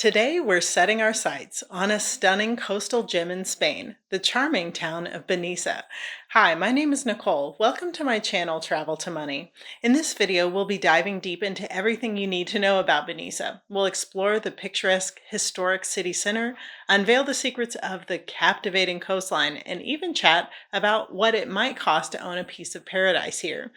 Today, we're setting our sights on a stunning coastal gem in Spain, the charming town of Benissa. Hi, my name is Nicole. Welcome to my channel, Travel to Money. In this video, we'll be diving deep into everything you need to know about Benissa. We'll explore the picturesque, historic city center, unveil the secrets of the captivating coastline, and even chat about what it might cost to own a piece of paradise here.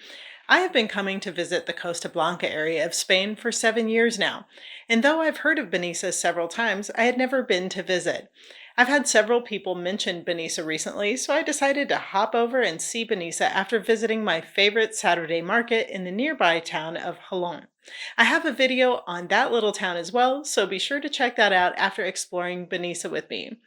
I have been coming to visit the Costa Blanca area of Spain for 7 years now, and though I've heard of Benissa several times, I had never been to visit. I've had several people mention Benissa recently, so I decided to hop over and see Benissa after visiting my favorite Saturday market in the nearby town of Jalón. I have a video on that little town as well, so be sure to check that out after exploring Benissa with me.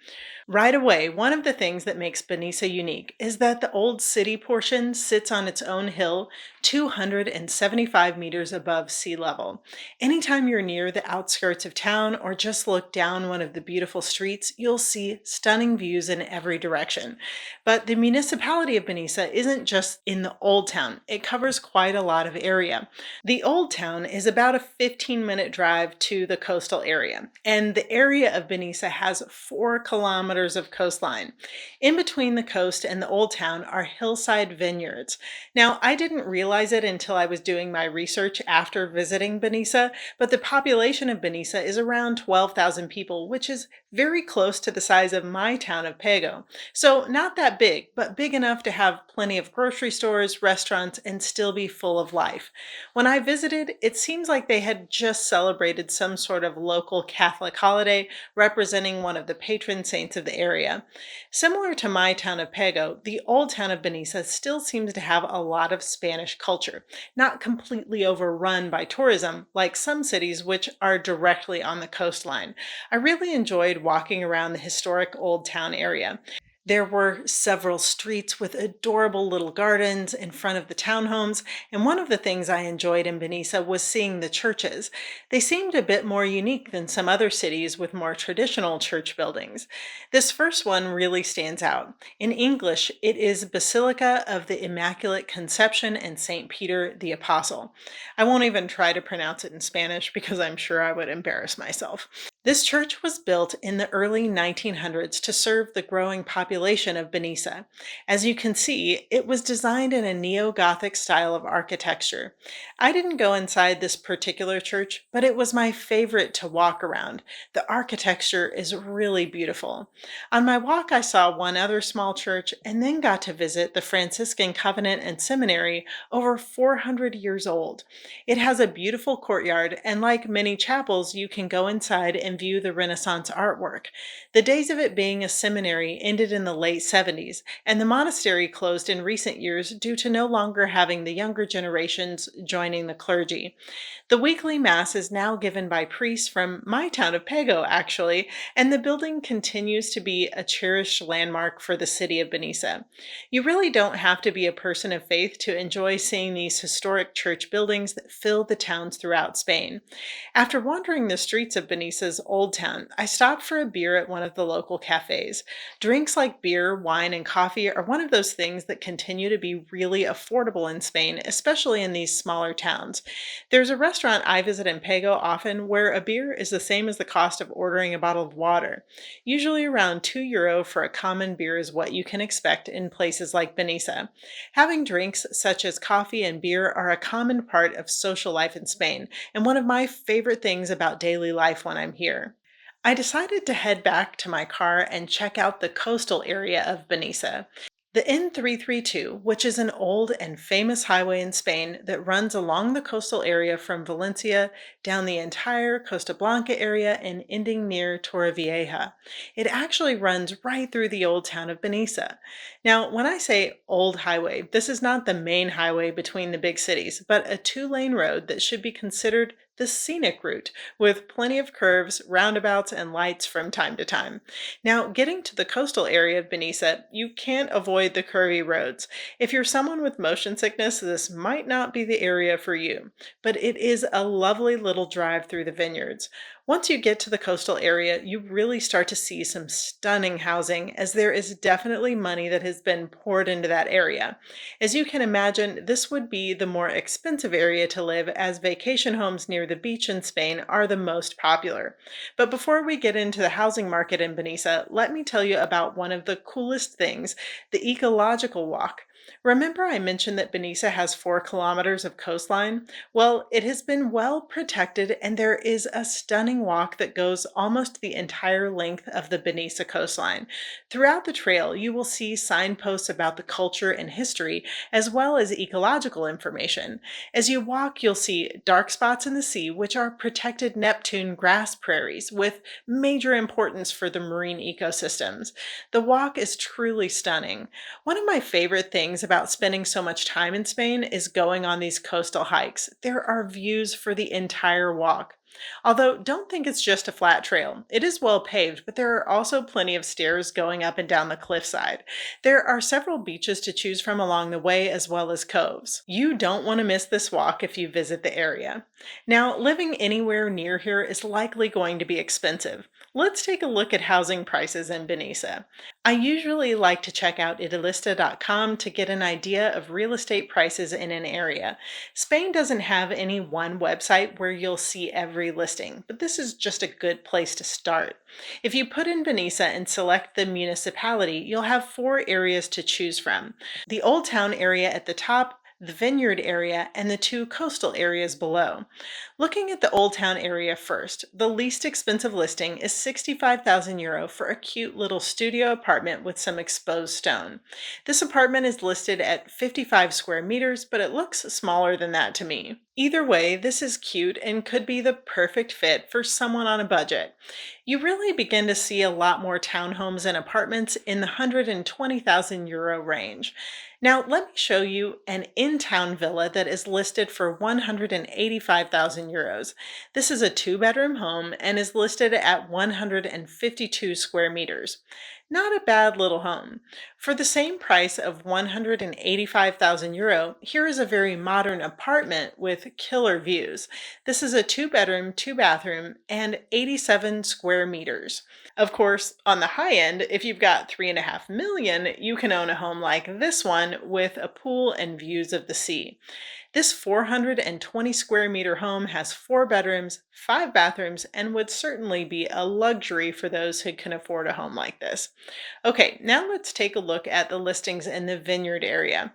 Right away, one of the things that makes Benissa unique is that the old city portion sits on its own hill, 275 meters above sea level. Anytime you're near the outskirts of town or just look down one of the beautiful streets, you'll see stunning views in every direction. But the municipality of Benissa isn't just in the old town, it covers quite a lot of area. The old town is about a 15-minute drive to the coastal area, and the area of Benissa has 4 kilometers of coastline. In between the coast and the old town are hillside vineyards. Now, I didn't realize it until I was doing my research after visiting Benissa, but the population of Benissa is around 12,000 people, which is very close to the size of my town of Pego. So not that big, but big enough to have plenty of grocery stores, restaurants, and still be full of life. When I visited, it seems like they had just celebrated some sort of local Catholic holiday representing one of the patron saints of the area. Similar to my town of Pego, the old town of Benissa still seems to have a lot of Spanish culture, not completely overrun by tourism like some cities which are directly on the coastline. I really enjoyed walking around the historic old town area. There were several streets with adorable little gardens in front of the townhomes, and one of the things I enjoyed in Benissa was seeing the churches. They seemed a bit more unique than some other cities with more traditional church buildings. This first one really stands out. In English, it is Basilica of the Immaculate Conception and St. Peter the Apostle. I won't even try to pronounce it in Spanish because I'm sure I would embarrass myself. This church was built in the early 1900s to serve the growing population of Benissa. As you can see, it was designed in a neo-Gothic style of architecture. I didn't go inside this particular church, but it was my favorite to walk around. The architecture is really beautiful. On my walk, I saw one other small church and then got to visit the Franciscan Convent and Seminary, over 400 years old. It has a beautiful courtyard, and like many chapels, you can go inside and view the Renaissance artwork. The days of it being a seminary ended in the late 70s, and the monastery closed in recent years due to no longer having the younger generations joining the clergy. The weekly mass is now given by priests from my town of Pego, actually, and the building continues to be a cherished landmark for the city of Benissa. You really don't have to be a person of faith to enjoy seeing these historic church buildings that fill the towns throughout Spain. After wandering the streets of Benissa's old town, I stopped for a beer at one of the local cafes. Drinks like beer, wine, and coffee are one of those things that continue to be really affordable in Spain, especially in these smaller towns. There's a restaurant I visit in Pego often where a beer is the same as the cost of ordering a bottle of water. Usually around €2 for a common beer is what you can expect in places like Benissa. Having drinks such as coffee and beer are a common part of social life in Spain, and one of my favorite things about daily life when I'm here. I decided to head back to my car and check out the coastal area of Benissa. The N332, which is an old and famous highway in Spain that runs along the coastal area from Valencia down the entire Costa Blanca area and ending near Torrevieja. It actually runs right through the old town of Benissa. Now, when I say old highway, this is not the main highway between the big cities, but a 2-lane road that should be considered the scenic route, with plenty of curves, roundabouts, and lights from time to time. Now, getting to the coastal area of Benissa, you can't avoid the curvy roads. If you're someone with motion sickness, this might not be the area for you, but it is a lovely little drive through the vineyards. Once you get to the coastal area, you really start to see some stunning housing, as there is definitely money that has been poured into that area. As you can imagine, this would be the more expensive area to live, as vacation homes near the beach in Spain are the most popular. But before we get into the housing market in Benissa, let me tell you about one of the coolest things, the ecological walk. Remember I mentioned that Benissa has 4 kilometers of coastline? Well, it has been well protected, and there is a stunning walk that goes almost the entire length of the Benissa coastline. Throughout the trail, you will see signposts about the culture and history, as well as ecological information. As you walk, you'll see dark spots in the sea, which are protected Neptune grass prairies with major importance for the marine ecosystems. The walk is truly stunning. One of my favorite things about spending so much time in Spain is going on these coastal hikes. There are views for the entire walk. Although, don't think it's just a flat trail. It is well paved, but there are also plenty of stairs going up and down the cliffside. There are several beaches to choose from along the way, as well as coves. You don't want to miss this walk if you visit the area. Now, living anywhere near here is likely going to be expensive. Let's take a look at housing prices in Benissa. I usually like to check out idealista.com to get an idea of real estate prices in an area. Spain doesn't have any one website where you'll see every listing, but this is just a good place to start. If you put in Benissa and select the municipality, you'll have 4 areas to choose from: the Old Town area at the top, the Vineyard area, and the 2 coastal areas below. Looking at the Old Town area first, the least expensive listing is €65,000 for a cute little studio apartment with some exposed stone. This apartment is listed at 55 square meters, but it looks smaller than that to me. Either way, this is cute and could be the perfect fit for someone on a budget. You really begin to see a lot more townhomes and apartments in the €120,000 range. Now, let me show you an in-town villa that is listed for €185,000. This is a 2-bedroom home and is listed at 152 square meters. Not a bad little home. For the same price of €185,000, here is a very modern apartment with killer views. This is a 2-bedroom, 2-bathroom, and 87 square meters. Of course, on the high end, if you've got 3.5 million, you can own a home like this one with a pool and views of the sea. This 420 square meter home has 4 bedrooms, 5 bathrooms, and would certainly be a luxury for those who can afford a home like this. Okay, now let's take a look at the listings in the Vineyard area.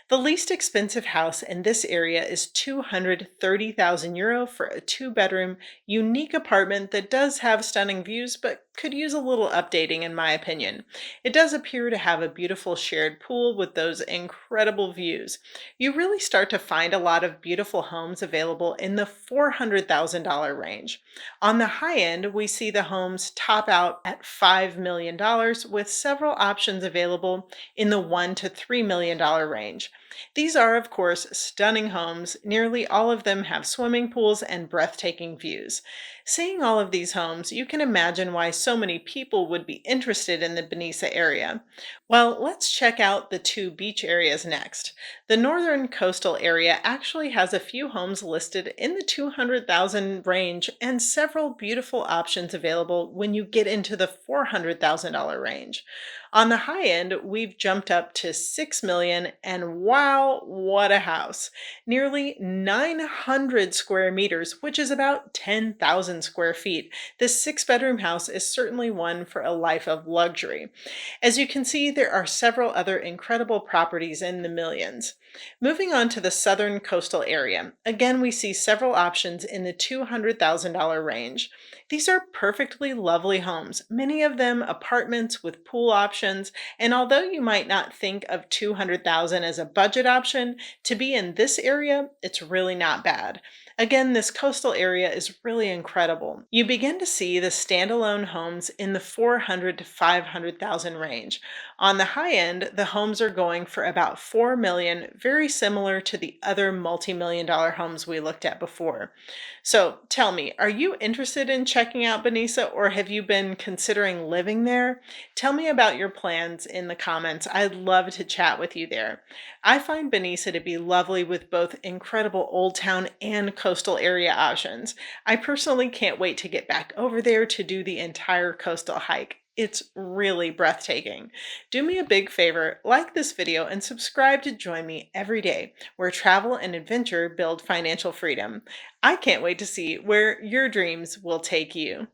The least expensive house in this area is €230,000 for a 2-bedroom, unique apartment that does have stunning views, but could use a little updating in my opinion. It does appear to have a beautiful shared pool with those incredible views. You really start to find a lot of beautiful homes available in the $400,000 range. On the high end, we see the homes top out at $5 million, with several options available in the $1 to $3 million range. These are, of course, stunning homes. Nearly all of them have swimming pools and breathtaking views. Seeing all of these homes, you can imagine why so many people would be interested in the Benissa area. Well, let's check out the 2 beach areas next. The northern coastal area actually has a few homes listed in the 200,000 range and several beautiful options available when you get into the $400,000 range. On the high end, we've jumped up to 6 million, and wow, what a house. Nearly 900 square meters, which is about 10,000 square feet. This 6-bedroom house is certainly one for a life of luxury. As you can see, there are several other incredible properties in the millions. Moving on to the southern coastal area, again we see several options in the $200,000 range. These are perfectly lovely homes, many of them apartments with pool options, and although you might not think of 200,000 as a budget option, to be in this area, it's really not bad. Again, this coastal area is really incredible. You begin to see the standalone homes in the 400 to 500,000 range. On the high end, the homes are going for about 4 million, very similar to the other multi-million-dollar homes we looked at before. So tell me, are you interested in checking out Benissa, or have you been considering living there? Tell me about your plans in the comments. I'd love to chat with you there. I find Benissa to be lovely with both incredible old town and coastal coastal area options. I personally can't wait to get back over there to do the entire coastal hike. It's really breathtaking. Do me a big favor, like this video and subscribe to join me every day where travel and adventure build financial freedom. I can't wait to see where your dreams will take you.